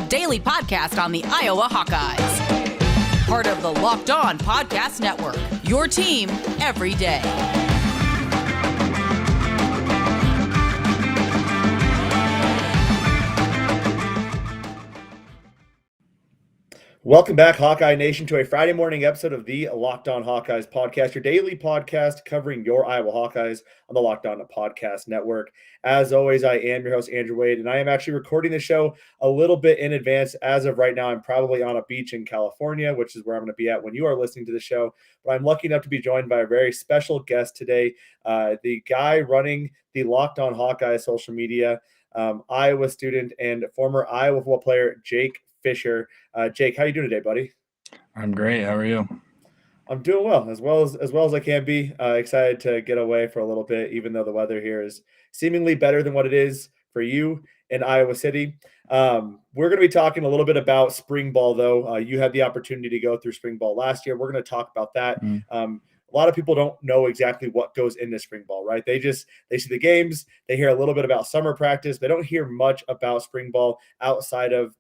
daily podcast on the Iowa Hawkeyes. Part of the Locked On Podcast Network, your team every day. Welcome back, Hawkeye Nation, to a Friday morning episode of the Locked On Hawkeyes podcast, your daily podcast covering your Iowa Hawkeyes on the Locked On Podcast Network. As always, I am your host, Andrew Wade, and I am actually recording the show a little bit in advance. As of right now, I'm probably on a beach in California, which is where I'm going to be at when you are listening to the show. But I'm lucky enough to be joined by a very special guest today, the guy running the Locked On Hawkeyes social media, Iowa student and former Iowa football player, Jake Fisher. Jake, how you doing today, buddy? I'm great. How are you? I'm doing well as I can be. Excited to get away for a little bit, even though the weather here is seemingly better than what it is for you in Iowa City. We're going to be talking a little bit about spring ball, though. You had the opportunity to go through spring ball last year. We're going to talk about that. A lot of people don't know exactly what goes into spring ball, right? They see the games, they hear a little bit about summer practice. They don't hear much about spring ball outside of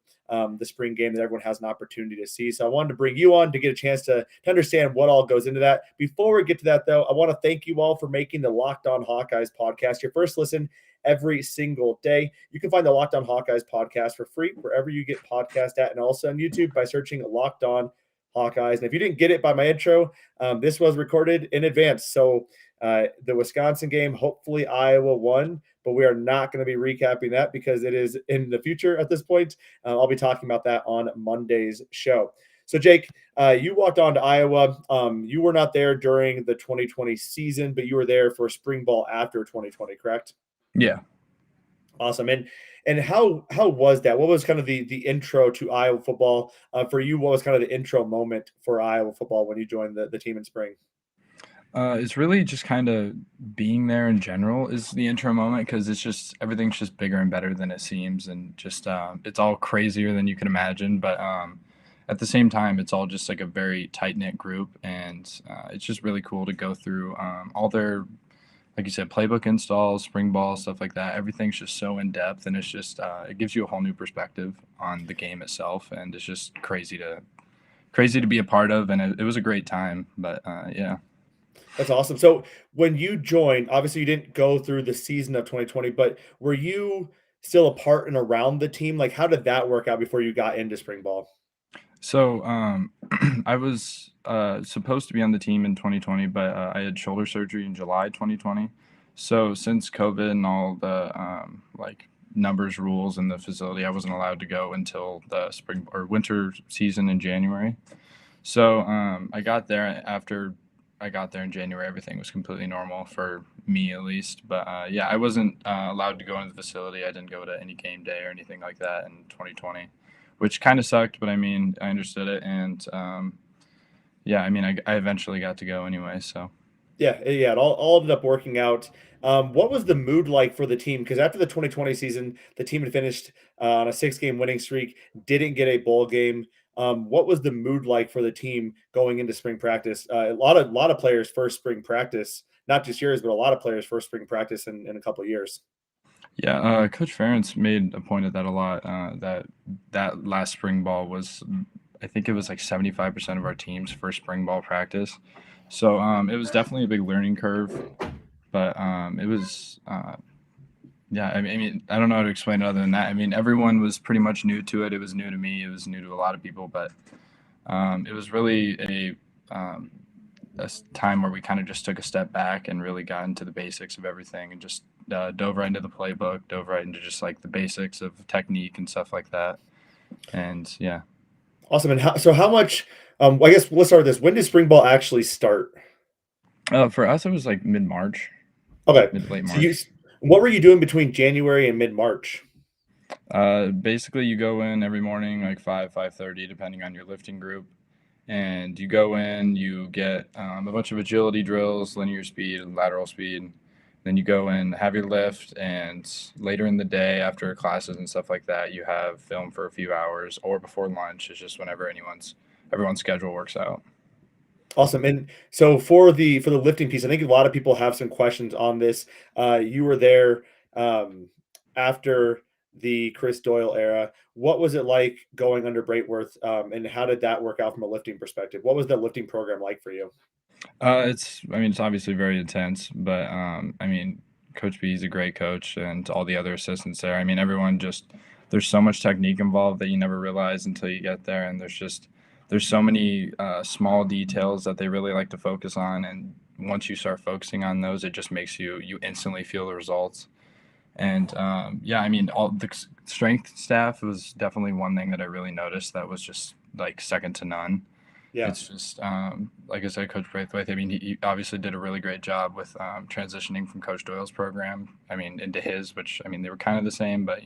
the spring game that everyone has an opportunity to see. So I wanted to bring you on to get a chance to understand what all goes into that. Before we get to that, though, I want to thank you all for making the Locked On Hawkeyes podcast your first listen every single day. You can find the Locked On Hawkeyes podcast for free wherever you get podcast at, and also on YouTube by searching Locked On Hawkeyes. And if you didn't get it by my intro, this was recorded in advance. So the Wisconsin game, hopefully Iowa won, but we are not going to be recapping that because it is in the future at this point. I'll be talking about that on Monday's show. So, Jake, you walked on to Iowa. You were not there during the 2020 season, but you were there for spring ball after 2020, correct? Yeah. Awesome. And how was that? What was kind of the intro to Iowa football for you? What was kind of the intro moment for Iowa football when you joined the team in spring? It's really just kind of being there in general is the intro moment, because it's just everything's just bigger and better than it seems, and just it's all crazier than you can imagine. But at the same time, it's all just like a very tight-knit group, and it's just really cool to go through all their, like you said, playbook installs, spring ball, stuff like that. Everything's just so in depth, and it's just it gives you a whole new perspective on the game itself, and it's just crazy to be a part of, and it was a great time. But yeah. That's awesome. So when you joined, obviously you didn't go through the season of 2020, but were you still a part and around the team? Like, how did that work out before you got into spring ball? So I was supposed to be on the team in 2020, but I had shoulder surgery in July 2020. So since COVID and all the numbers rules in the facility, I wasn't allowed to go until the spring or winter season in January. So I got there after I got there in January. Everything was completely normal for me, at least. But yeah, I wasn't allowed to go into the facility. I didn't go to any game day or anything like that in 2020, which kind of sucked. But I mean, I understood it, and yeah, I mean, I eventually got to go anyway. So yeah, it all ended up working out. What was the mood like for the team? Because after the 2020 season, the team had finished on a 6-game winning streak, didn't get a bowl game. What was the mood like for the team going into spring practice? A lot of players' first spring practice, not just yours, but a lot of players' first spring practice in a couple of years. yeah, Coach Ferentz made a point of that a lot. That last spring ball was, I think it was like 75% of our team's first spring ball practice. So it was definitely a big learning curve, but it was. Yeah, I mean, I don't know how to explain it other than that. I mean, everyone was pretty much new to it. It was new to me. It was new to a lot of people, but it was really a time where we kind of just took a step back and really got into the basics of everything, and just dove right into the playbook, dove right into just like the basics of technique and stuff like that. And yeah. Awesome. And how much? I guess let's start with this. When did spring ball actually start? For us, it was like mid-March. Okay. Late March. So what were you doing between January and mid-March? Basically, you go in every morning, like 5:30, depending on your lifting group. And you go in, you get a bunch of agility drills, linear speed, and lateral speed. Then you go in, have your lift, and later in the day, after classes and stuff like that, you have film for a few hours, or before lunch. It's just whenever everyone's schedule works out. Awesome. And so for the lifting piece, I think a lot of people have some questions on this. You were there after the Chris Doyle era. What was it like going under Braitworth, and how did that work out from a lifting perspective? What was the lifting program like for you? It's obviously very intense, but Coach B is a great coach, and all the other assistants there. I mean, everyone just there's so much technique involved that you never realize until you get there, and there's so many small details that they really like to focus on, and once you start focusing on those, it just makes you instantly feel the results. And all the strength staff was definitely one thing that I really noticed that was just like second to none. Yeah. It's just like I said, Coach Braithwaite. I mean, he obviously did a really great job with transitioning from Coach Doyle's program. I mean, into his, which I mean they were kind of the same, but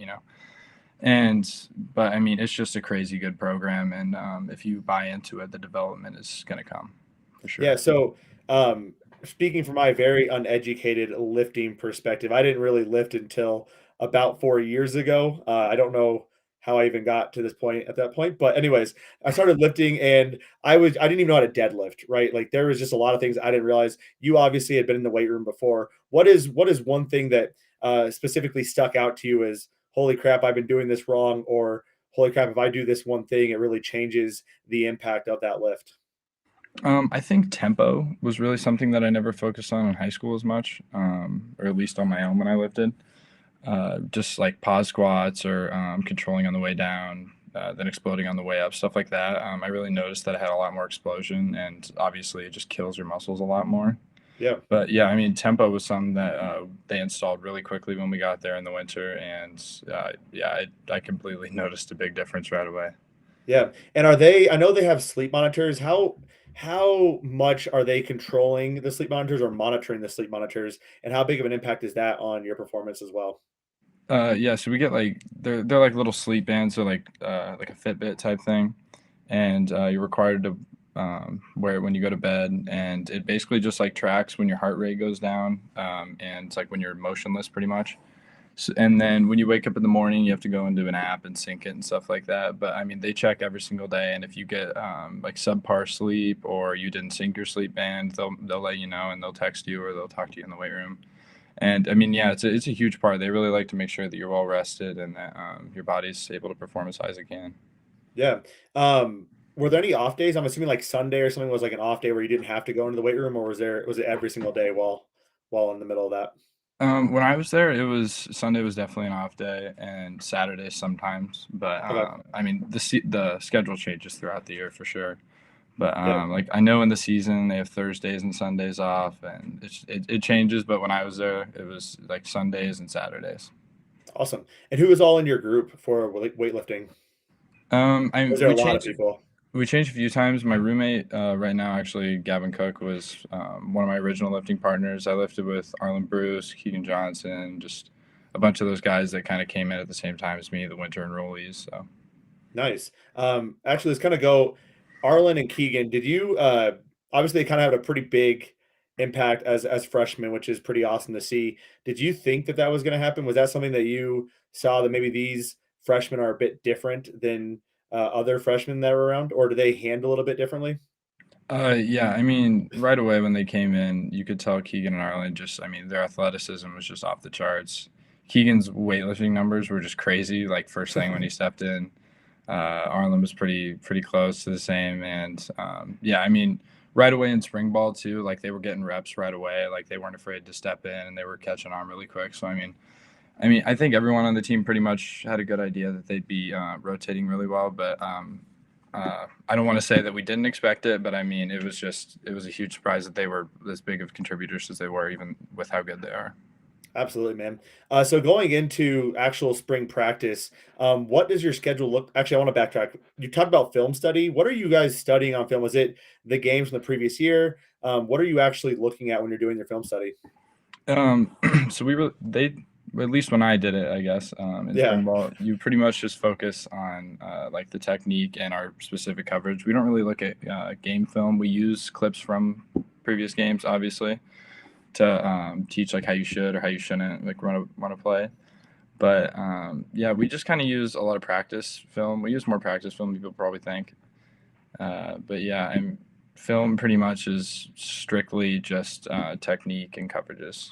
but I mean it's just a crazy good program, and if you buy into it, the development is going to come for sure. Yeah. So, speaking from my very uneducated lifting perspective, I didn't really lift until about 4 years ago. I don't know how I even got to this point at that point, but anyways, I started lifting, and I didn't even know how to deadlift. Right, like there was just a lot of things I didn't realize. You obviously had been in the weight room before. What is one thing that specifically stuck out to you as holy crap, I've been doing this wrong, or holy crap, if I do this one thing, it really changes the impact of that lift? I think tempo was really something that I never focused on in high school as much, or at least on my own when I lifted. Just like pause squats or controlling on the way down, then exploding on the way up, stuff like that. I really noticed that I had a lot more explosion, and obviously it just kills your muscles a lot more. Yeah. But yeah, I mean, tempo was something that they installed really quickly when we got there in the winter, and I completely noticed a big difference right away. Yeah, and are they I know they have sleep monitors. How much are they controlling the sleep monitors or monitoring the sleep monitors, and how big of an impact is that on your performance as well? Yeah, so we get like they're like little sleep bands, so like a Fitbit type thing, and you're required to wear it when you go to bed, and it basically just like tracks when your heart rate goes down, and it's like when you're motionless, pretty much. And then when you wake up in the morning, you have to go into an app and sync it and stuff like that. But I mean, they check every single day, and if you get like subpar sleep or you didn't sync your sleep band, they'll let you know, and they'll text you or they'll talk to you in the weight room. And I mean, yeah, it's a huge part. They really like to make sure that you're well rested and that your body's able to perform as high as it can. Yeah. Were there any off days? I'm assuming like Sunday or something was like an off day where you didn't have to go into the weight room, or was it every single day while in the middle of that? When I was there, it was Sunday was definitely an off day, and Saturday sometimes. But Okay. I mean, the schedule changes throughout the year for sure. But Yeah. like I know in the season they have Thursdays and Sundays off, and it changes. But when I was there, it was like Sundays and Saturdays. Awesome. And who was all in your group for weightlifting? Was there a We lot of changed people? we changed a few times. My roommate right now, actually, Gavin Cook, was one of my original lifting partners. I lifted with Arlen Bruce, Keegan Johnson, just a bunch of those guys that kind of came in at the same time as me, the winter enrollees. So. Nice. Actually, let's kind of go Arlen and Keegan. Did you obviously they kind of had a pretty big impact as freshmen, which is pretty awesome to see. Did you think that that was going to happen? Was that something that you saw that maybe these freshmen are a bit different than other freshmen that were around, or do they handle it a bit differently? Yeah, I mean, right away when they came in, you could tell Keegan and Arlen just, I mean, their athleticism was just off the charts. Keegan's weightlifting numbers were just crazy. Like first thing when he stepped in, Arlen was pretty close to the same. And yeah, I mean, right away in spring ball too, like they were getting reps right away. Like they weren't afraid to step in and they were catching on really quick. So I think everyone on the team pretty much had a good idea that they'd be rotating really well, but I don't want to say that we didn't expect it, but I mean, it was a huge surprise that they were as big of contributors as they were, even with how good they are. Absolutely, man. So going into actual spring practice, what does your schedule look? Actually, I want to backtrack. You talked about film study. What are you guys studying on film? Was it the games from the previous year? What are you actually looking at when you're doing your film study? So they at least when I did it, I guess in Yeah. spring ball, you pretty much just focus on like the technique and our specific coverage. We don't really look at game film. We use clips from previous games, obviously, to teach like how you should or how you shouldn't like run a play. But yeah, we just kind of use a lot of practice film. We use more practice film than people probably think. But yeah, and film pretty much is strictly just technique and coverages.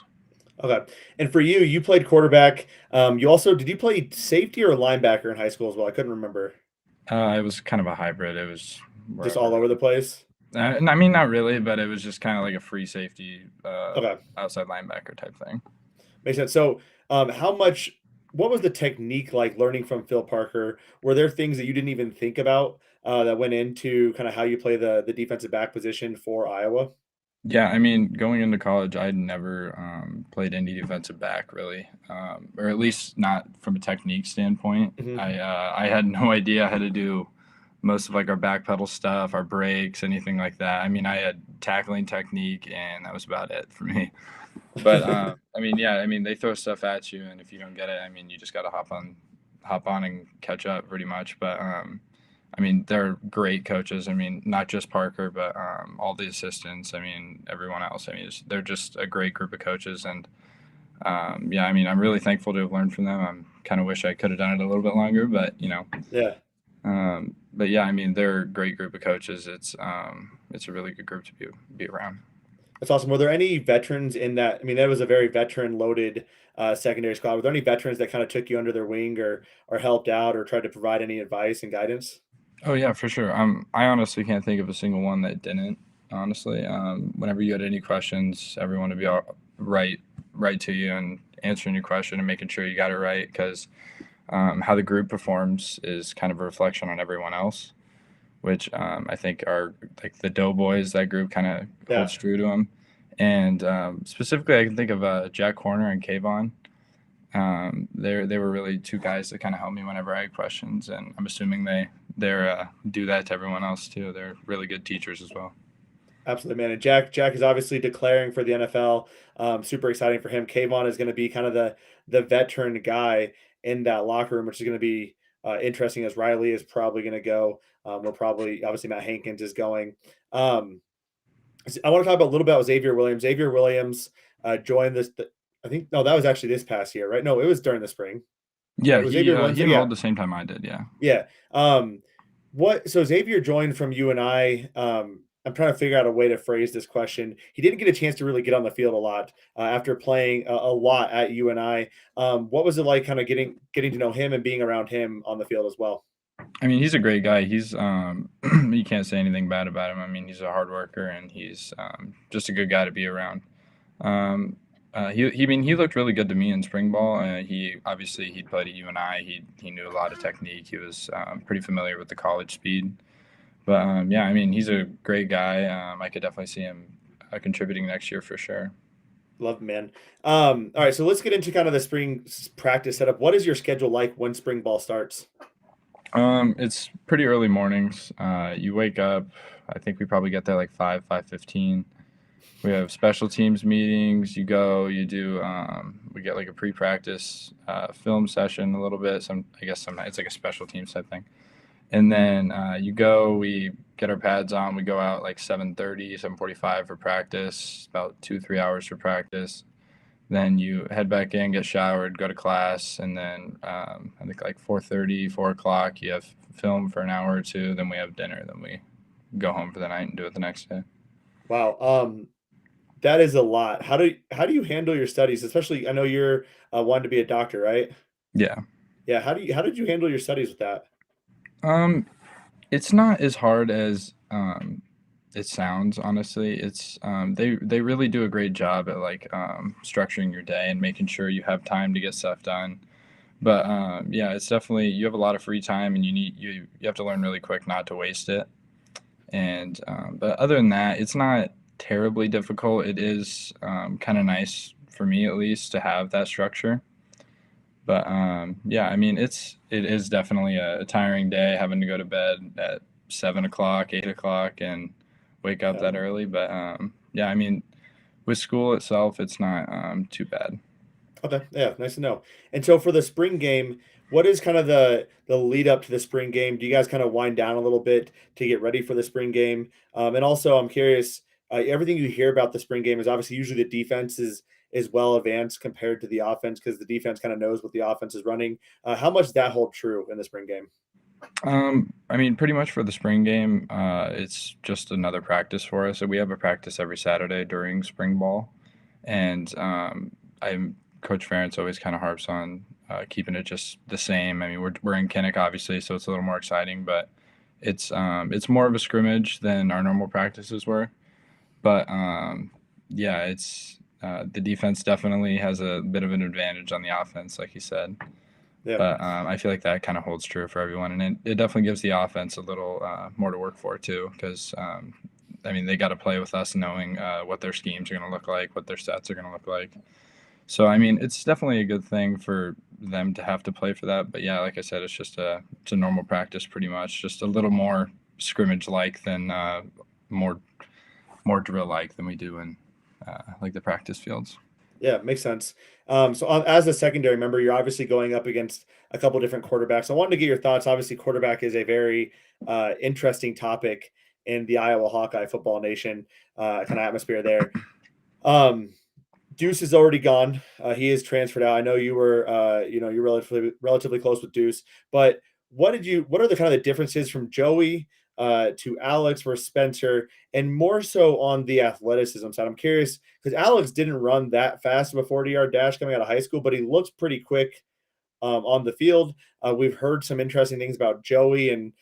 Okay. And for you, you played quarterback. You also did you play safety or linebacker in high school as well? I couldn't remember. It was kind of a hybrid. It was Just all wherever. over the place. I mean, not really, but it was just kind of like a free safety, Okay. outside linebacker type thing. Makes sense. So, what was the technique like learning from Phil Parker? Were there things that you didn't even think about that went into kind of how you play the defensive back position for Iowa? Yeah, I mean, going into college, I'd never played any defensive back really, or at least not from a technique standpoint. Hmm. I had no idea how to do most of like our back pedal stuff, our brakes, anything like that. I mean, I had tackling technique, and that was about it for me. But I mean, yeah, I mean, they throw stuff at you, and if you don't get it, I mean, you just got to hop on and catch up pretty much. But I mean, they're great coaches. I mean, not just Parker, but all the assistants. I mean, everyone else. I mean, they're just a great group of coaches, and yeah, I mean, I'm really thankful to have learned from them. I'm kind of wish I could have done it a little bit longer, but Yeah. but yeah, I mean, they're a great group of coaches. It's a really good group to be around. That's awesome. Were there any veterans in that? I mean, that was a very veteran loaded secondary squad. Were there any veterans that kind of took you under their wing or helped out or tried to provide any advice and guidance? Oh yeah, for sure. I honestly can't think of a single one that didn't. Honestly, whenever you had any questions, everyone would be all right to you and answering your question and making sure you got it right, because how the group performs is kind of a reflection on everyone else, which I think are like the Doughboys. That group kind of Yeah. holds true to them. And specifically, I can think of Jack Horner and Kayvon. They were really two guys that kind of helped me whenever I had questions, and I'm assuming they do that to everyone else too. They're really good teachers as well. Absolutely, man. And Jack is obviously declaring for the NFL. Super exciting for him. Kayvon is going to be kind of the veteran guy in that locker room, which is going to be interesting as Riley is probably going to go. We're probably obviously Matt Hankins is going. Um, I want to talk about a little bit about Xavier Williams. Xavier Williams joined this. I think no, that was actually this past year, right? No, it was during the spring. Yeah, It was Xavier Williams. he Yeah, enrolled the same time I did. Yeah. yeah. What? So Xavier joined from you and I. I'm trying to figure out a way to phrase this question. He didn't get a chance to really get on the field a lot after playing a lot at you and I. What was it like, kind of getting to know him and being around him on the field as well? I mean, he's a great guy. He's you can't say anything bad about him. I mean, he's a hard worker, and he's just a good guy to be around. Um, he looked really good to me in spring ball. He played at UNI. He knew a lot of technique. He was pretty familiar with the college speed. But yeah, I mean, he's a great guy. I could definitely see him contributing next year for sure. Love him, man. All right, so let's get into kind of the spring practice setup. What is your schedule like when spring ball starts? It's pretty early mornings. You wake up. I think we probably get there like 5:15. We have special teams meetings. You go. You do. We get like a pre-practice film session a little bit. I guess some it's like a special teams type thing. And then you go. We get our pads on. We go out like 7:30, 7:45 for practice. About 2-3 hours for practice. Then you head back in, get showered, go to class, and then I think like 4:30, 4 o'clock, you have film for an hour or two. Then we have dinner. Then we go home for the night and do it the next day. Wow. That is a lot. How do you handle your studies? Especially, I know you're wanting to be a doctor, right? Yeah. Yeah. How did you handle your studies with that? Um, it's not as hard as it sounds, honestly. It's they really do a great job at like structuring your day and making sure you have time to get stuff done. But yeah, it's definitely you have a lot of free time, and you have to learn really quick not to waste it. And but other than that, it's not terribly difficult. It is kind of nice for me at least to have that structure. But yeah, I mean it is definitely a tiring day having to go to bed at 7 o'clock, 8 o'clock, and wake up Yeah. that early. But yeah, I mean with school itself, it's not too bad. Okay. Yeah. Nice to know. And so for the spring game, what is kind of the lead up to the spring game? Do you guys kind of wind down a little bit to get ready for the spring game? And also, I'm curious. Everything you hear about the spring game is obviously usually the defense is well advanced compared to the offense because the defense kind of knows what the offense is running. How much does that hold true in the spring game? I mean, pretty much for the spring game, it's just another practice for us. So we have a practice every Saturday during spring ball, and Coach Ferentz always kind of harps on keeping it just the same. I mean, we're in Kinnick, obviously, so it's a little more exciting, but it's more of a scrimmage than our normal practices were. But yeah, it's the defense definitely has a bit of an advantage on the offense, like you said. Yeah. But I feel like that kind of holds true for everyone, and it definitely gives the offense a little more to work for too, because I mean, they got to play with us knowing what their schemes are going to look like, what their sets are going to look like. So, I mean, it's definitely a good thing for them to have to play for that. But yeah, like I said, it's a normal practice pretty much, just a little more scrimmage-like than more drill-like than we do in like the practice fields. Yeah, makes sense. As a secondary member, you're obviously going up against a couple different quarterbacks. I wanted to get your thoughts. Obviously, quarterback is a very interesting topic in the Iowa Hawkeye football nation kind of atmosphere there. Deuce is already gone. He is transferred out. I know you were, you're relatively close with Deuce, but what are the kind of the differences from Joey to Alex versus Spencer, and more so on the athleticism side? I'm curious because Alex didn't run that fast of a 40-yard dash coming out of high school, but he looks pretty quick on the field. We've heard some interesting things about Joey and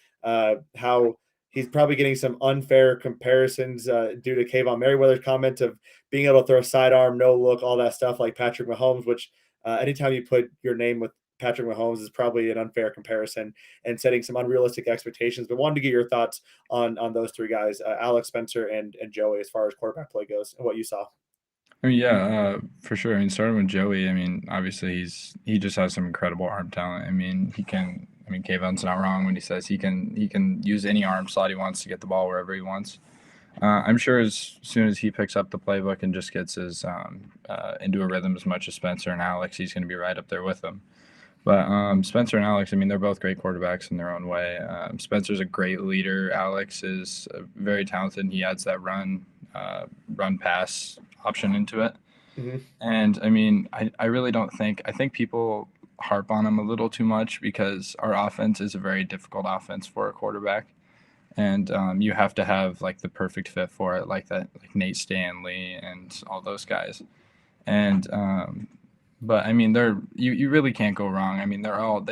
how he's probably getting some unfair comparisons due to Kayvon Merriweather's comment of being able to throw a sidearm, no look, all that stuff like Patrick Mahomes, which anytime you put your name with Patrick Mahomes is probably an unfair comparison and setting some unrealistic expectations. But wanted to get your thoughts on those three guys, Alex, Spencer, and Joey, as far as quarterback play goes and what you saw. I mean, yeah, for sure. I mean, starting with Joey, I mean, obviously he just has some incredible arm talent. I mean, Kayvon's not wrong when he says he can use any arm slot he wants to get the ball wherever he wants. I'm sure as soon as he picks up the playbook and just gets his into a rhythm as much as Spencer and Alex, he's going to be right up there with them. But Spencer and Alex, I mean, they're both great quarterbacks in their own way. Spencer's a great leader. Alex is very talented, and he adds that run pass option into it. Mm-hmm. And I mean, I really don't think, I think people harp on him a little too much because our offense is a very difficult offense for a quarterback. And you have to have like the perfect fit for it, like Nate Stanley and all those guys. And but I mean, you really can't go wrong. I mean, they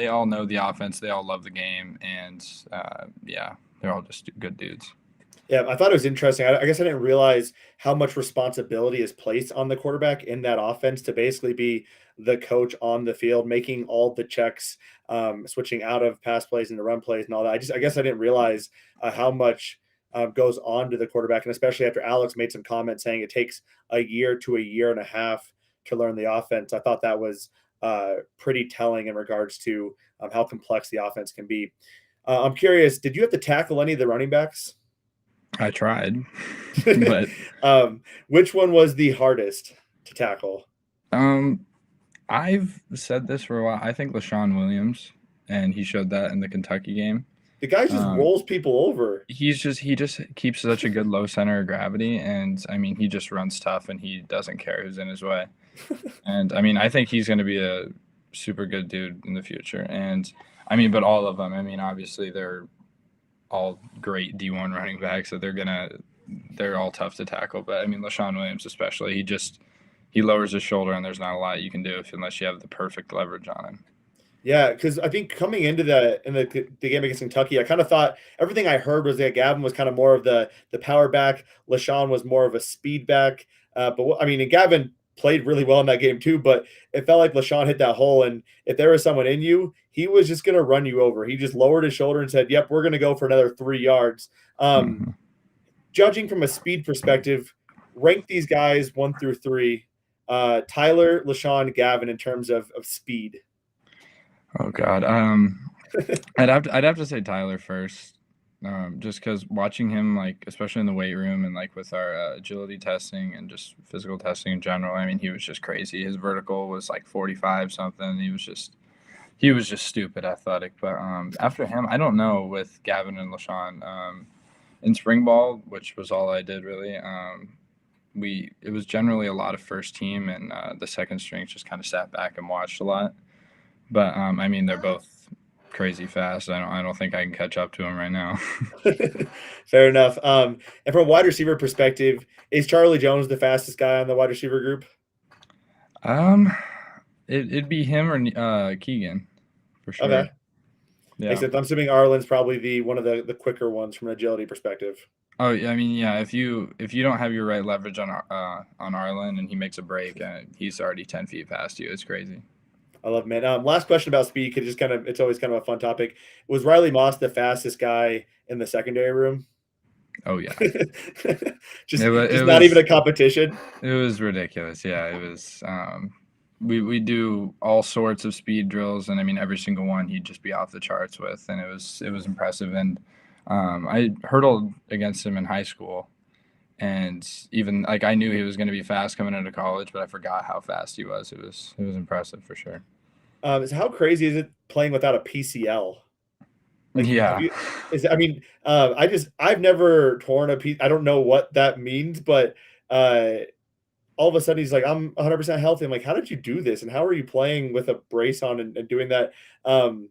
all know the offense, they all love the game, and yeah, they're all just good dudes. Yeah, I thought it was interesting. I guess I didn't realize how much responsibility is placed on the quarterback in that offense to basically be the coach on the field, making all the checks, switching out of pass plays into run plays and all that. I guess I didn't realize how much goes on to the quarterback, and especially after Alex made some comments saying it takes a year to a year and a half to learn the offense. I thought that was pretty telling in regards to how complex the offense can be. I'm curious, did you have to tackle any of the running backs? I tried, but which one was the hardest to tackle? I've said this for a while. I think Leshon Williams, and he showed that in the Kentucky game. The guy just rolls people over. He just keeps such a good low center of gravity, and I mean, he just runs tough, and he doesn't care who's in his way. And I mean, I think he's going to be a super good dude in the future. And I mean, but all of them, I mean, obviously they're all great D1 running backs, so they're all tough to tackle. But I mean, Leshon Williams especially, he lowers his shoulder, and there's not a lot you can do unless you have the perfect leverage on him. Yeah, because I think coming into the game against Kentucky, I kind of thought everything I heard was that Gavin was kind of more of the power back. Leshon was more of a speed back. And Gavin played really well in that game too, but it felt like Leshon hit that hole, and if there was someone in you, he was just going to run you over. He just lowered his shoulder and said, yep, we're going to go for another 3 yards. Judging from a speed perspective, rank these guys 1 through 3, Tyler, Leshon, Gavin, in terms of speed. Oh God. I'd have to say Tyler first. Just because watching him, like, especially in the weight room and like with our agility testing and just physical testing in general, I mean, he was just crazy. His vertical was like 45 something. He was just stupid athletic. But after him, I don't know with Gavin and Leshon. In spring ball, which was all I did really, it was generally a lot of first team, and the second strings just kind of sat back and watched a lot. But I mean, they're both crazy fast. I don't think I can catch up to him right now. Fair enough. And from a wide receiver perspective, is Charlie Jones the fastest guy on the wide receiver group? Um, it'd be him or Keegan for sure. Okay. Makes Yeah. sense. I'm assuming Arlen's probably one of the quicker ones from an agility perspective. Oh, yeah, I mean, yeah. If you don't have your right leverage on Arlen and he makes a break, he's already 10 feet past you. It's crazy. I love, man. Last question about speed, because it's always kind of a fun topic. Was Riley Moss the fastest guy in the secondary room? Oh yeah. just It not even was a competition. it was ridiculous. Yeah, it was. We do all sorts of speed drills, and I mean every single one he'd just be off the charts with, and it was impressive. And I hurdled against him in high school, and even like I knew he was going to be fast coming into college, but I forgot how fast he was. It was impressive for sure. So how crazy is it playing without a PCL? Like, have Yeah. you? I mean, I've never torn a piece. I don't know what that means, but uh, all of a sudden he's like, I'm 100% healthy. I'm like, how did you do this? And how are you playing with a brace on and doing that? Um,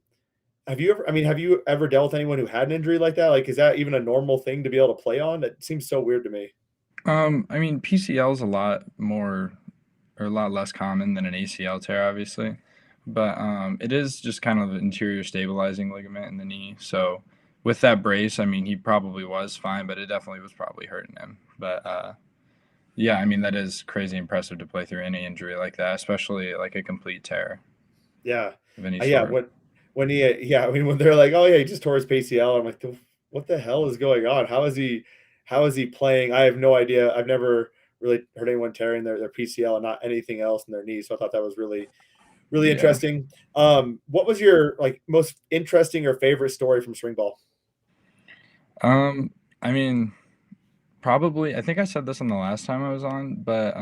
have you ever dealt with anyone who had an injury like that? Like, is that even a normal thing to be able to play on? It seems so weird to me. I mean PCL is a lot more or a lot less common than an ACL tear, obviously. But it is just kind of an interior stabilizing ligament in the knee. So with that brace, I mean, he probably was fine, but it definitely was probably hurting him. But yeah, I mean, that is crazy impressive to play through any injury like that, especially like a complete tear Yeah. of any Yeah, sort. I mean, when they're like, "Oh, yeah, he just tore his PCL," I'm like, "What the hell is going on? How is he playing?" I have no idea. I've never really heard anyone tearing their PCL and not anything else in their knee, so I thought that was really, really Yeah. interesting. What was your, like, most interesting or favorite story from spring ball? I mean, probably, I think I said this on the last time I was on, but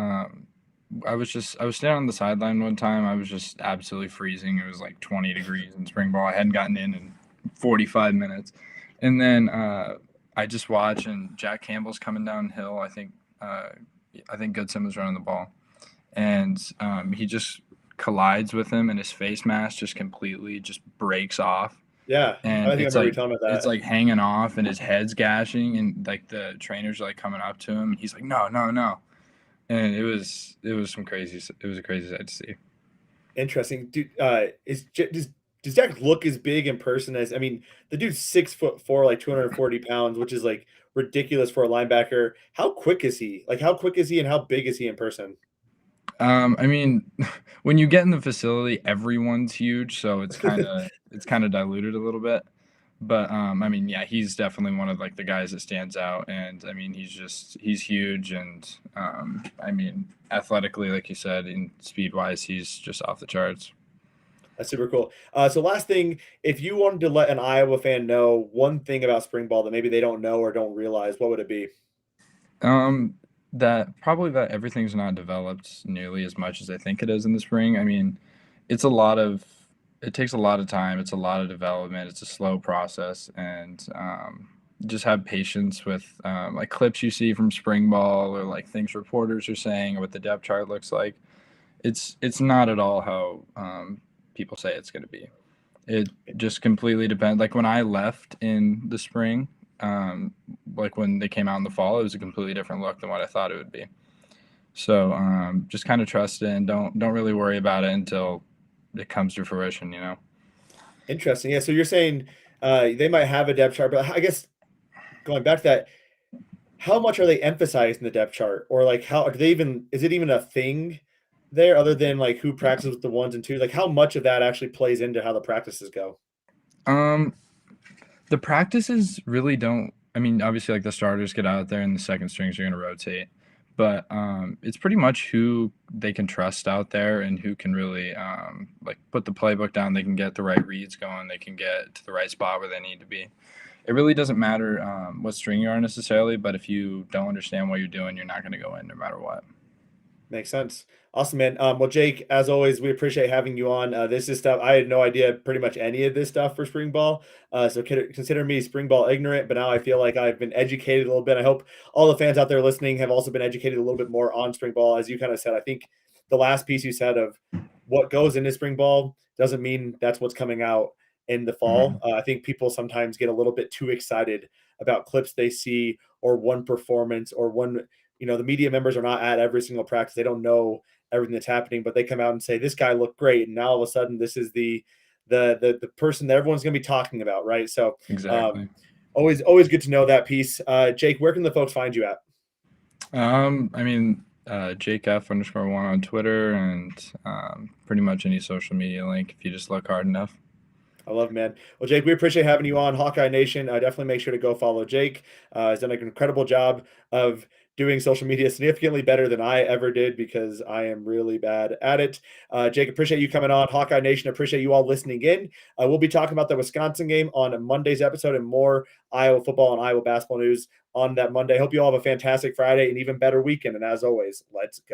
I was standing on the sideline one time. I was just absolutely freezing. It was like 20 degrees in spring ball. I hadn't gotten in 45 minutes. And then I just watch, and Jack Campbell's coming downhill. I think Goodson was running the ball, and he just collides with him, and his face mask just completely just breaks off, Yeah, I and think I remember you telling me it's that. like hanging off, and his head's gashing, and like the trainers are like coming up to him, and he's like, no, no, no, and it was a crazy sight to see. Interesting. Dude, does Jack look as big in person as, I mean, the dude's 6'4", like 240 pounds, which is like ridiculous for a linebacker. How quick is he? Like, how quick is he and how big is he in person? I mean, when you get in the facility, everyone's huge, so it's kind of diluted a little bit. But I mean, yeah, he's definitely one of like the guys that stands out, and I mean, he's huge, and I mean, athletically, like you said, and speed wise, he's just off the charts. That's super cool. So last thing, if you wanted to let an Iowa fan know one thing about spring ball that maybe they don't know or don't realize, what would it be? Um, that everything's not developed nearly as much as I think it is in the spring. I mean, it's a lot of it takes a lot of time. It's a lot of development. It's a slow process, and just have patience with like clips you see from spring ball or like things reporters are saying or what the depth chart looks like. It's not at all how people say it's going to be. It just completely depends. Like when I left in the spring, um, like when they came out in the fall, it was a completely different look than what I thought it would be. So just kind of trust it and don't really worry about it until it comes to fruition. Interesting. Yeah. So you're saying they might have a depth chart, but I guess going back to that, how much are they emphasizing the depth chart, or like how do they even, is it even a thing there other than like who practices with the ones and twos? Like how much of that actually plays into how the practices go? Um, the practices really don't. I mean, obviously, like the starters get out there and the second strings are going to rotate, but it's pretty much who they can trust out there and who can really like put the playbook down. They can get the right reads going. They can get to the right spot where they need to be. It really doesn't matter what string you are necessarily, but if you don't understand what you're doing, you're not going to go in no matter what. Makes sense. Awesome, man. Well, Jake, as always, we appreciate having you on. This is stuff I had no idea pretty much any of this stuff for spring ball. So consider me spring ball ignorant, but now I feel like I've been educated a little bit. I hope all the fans out there listening have also been educated a little bit more on spring ball. As you kind of said, I think the last piece you said of what goes into spring ball doesn't mean that's what's coming out in the fall. Mhm. I think people sometimes get a little bit too excited about clips they see or one performance or one, the media members are not at every single practice. They don't know everything that's happening, but they come out and say, this guy looked great. And now all of a sudden this is the person that everyone's going to be talking about. Right. So Exactly. always good to know that piece. Jake, where can the folks find you at? Jake F_1 on Twitter, and pretty much any social media link if you just look hard enough. I love it, man. Well, Jake, we appreciate having you on Hawkeye Nation. Definitely make sure to go follow Jake. He's done an incredible job of doing social media significantly better than I ever did because I am really bad at it. Jake, appreciate you coming on Hawkeye Nation. Appreciate you all listening in. We'll be talking about the Wisconsin game on Monday's episode and more Iowa football and Iowa basketball news on that Monday. Hope you all have a fantastic Friday and even better weekend. And as always, let's go.